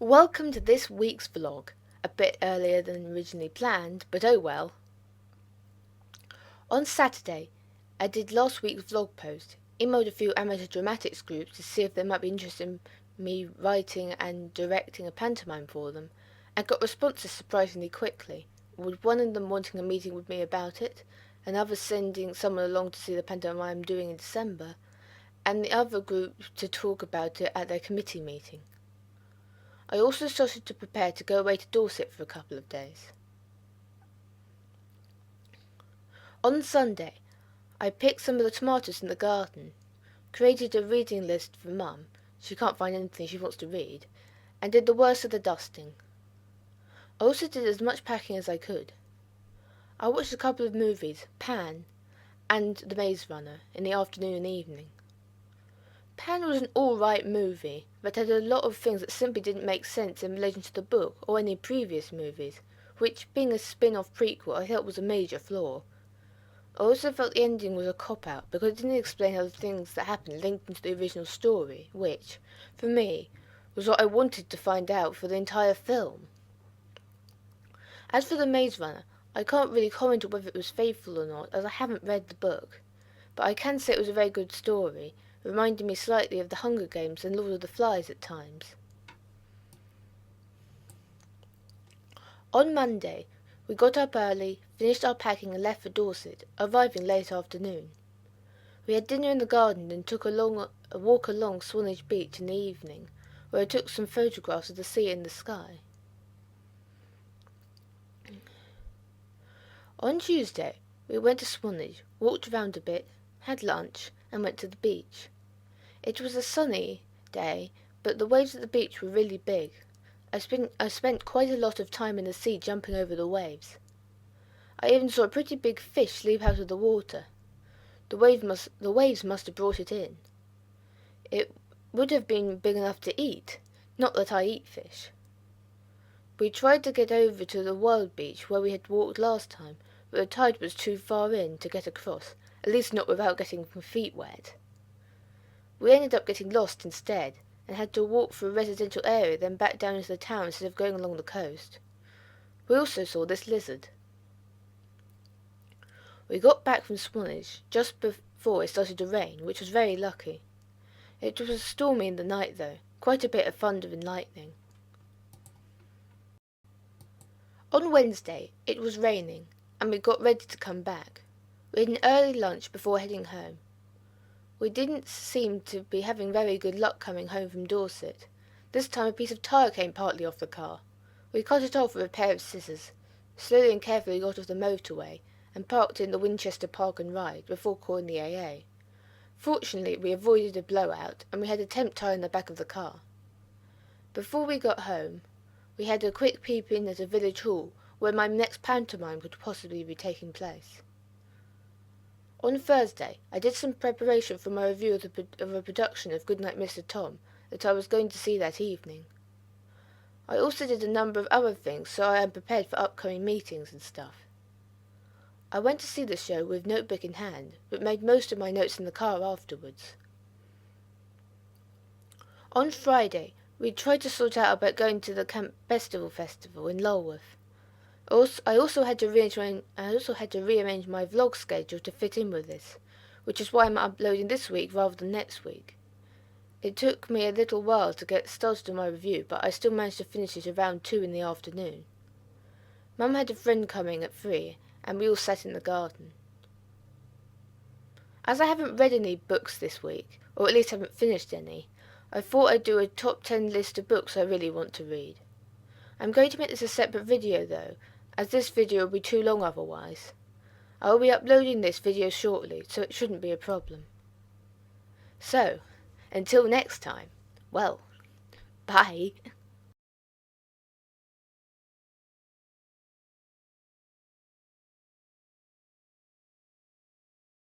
Welcome to this week's vlog. A bit earlier than originally planned, but oh well. On Saturday, I did last week's vlog post, emailed a few amateur dramatics groups to see if they might be interested in me writing and directing a pantomime for them, and got responses surprisingly quickly, with one of them wanting a meeting with me about it, another sending someone along to see the pantomime I'm doing in December, and the other group to talk about it at their committee meeting. I also started to prepare to go away to Dorset for a couple of days. On Sunday, I picked some of the tomatoes in the garden, created a reading list for Mum, she can't find anything she wants to read, and did the worst of the dusting. I also did as much packing as I could. I watched a couple of movies, Pan and The Maze Runner, in the afternoon and evening. Pan was an all-right movie, but had a lot of things that simply didn't make sense in relation to the book or any previous movies, which, being a spin-off prequel, I felt was a major flaw. I also felt the ending was a cop-out, because it didn't explain how the things that happened linked into the original story, which, for me, was what I wanted to find out for the entire film. As for The Maze Runner, I can't really comment on whether it was faithful or not, as I haven't read the book, but I can say it was a very good story, reminding me slightly of the Hunger Games and Lord of the Flies at times. On Monday, we got up early, finished our packing and left for Dorset, arriving late afternoon. We had dinner in the garden and took a walk along Swanage Beach in the evening, where I took some photographs of the sea and the sky. On Tuesday, we went to Swanage, walked around a bit, had lunch, and went to the beach. It was a sunny day, but the waves at the beach were really big. I spent quite a lot of time in the sea jumping over the waves. I even saw a pretty big fish leap out of the water. The waves must have brought it in. It would have been big enough to eat, not that I eat fish. We tried to get over to the wild beach where we had walked last time, but the tide was too far in to get across, at least not without getting my feet wet. We ended up getting lost instead, and had to walk through a residential area, then back down into the town instead of going along the coast. We also saw this lizard. We got back from Swanage just before it started to rain, which was very lucky. It was stormy in the night though, quite a bit of thunder and lightning. On Wednesday, it was raining, and we got ready to come back. We had an early lunch before heading home. We didn't seem to be having very good luck coming home from Dorset. This time a piece of tyre came partly off the car. We cut it off with a pair of scissors, slowly and carefully got off the motorway, and parked in the Winchester Park and Ride before calling the AA. Fortunately, we avoided a blowout, and we had a temp tyre in the back of the car. Before we got home, we had a quick peep in at a village hall, where my next pantomime could possibly be taking place. On Thursday, I did some preparation for my review of a production of Goodnight Mr. Tom that I was going to see that evening. I also did a number of other things, so I am prepared for upcoming meetings and stuff. I went to see the show with notebook in hand, but made most of my notes in the car afterwards. On Friday, we tried to sort out about going to the Camp Festival in Lulworth. I also had to rearrange my vlog schedule to fit in with this, which is why I'm uploading this week rather than next week. It took me a little while to get started on my review, but I still managed to finish it around 2 in the afternoon. Mum had a friend coming at 3, and we all sat in the garden. As I haven't read any books this week, or at least haven't finished any, I thought I'd do a top 10 list of books I really want to read. I'm going to make this a separate video though, as this video will be too long otherwise. I will be uploading this video shortly, so it shouldn't be a problem. So, until next time, well, bye.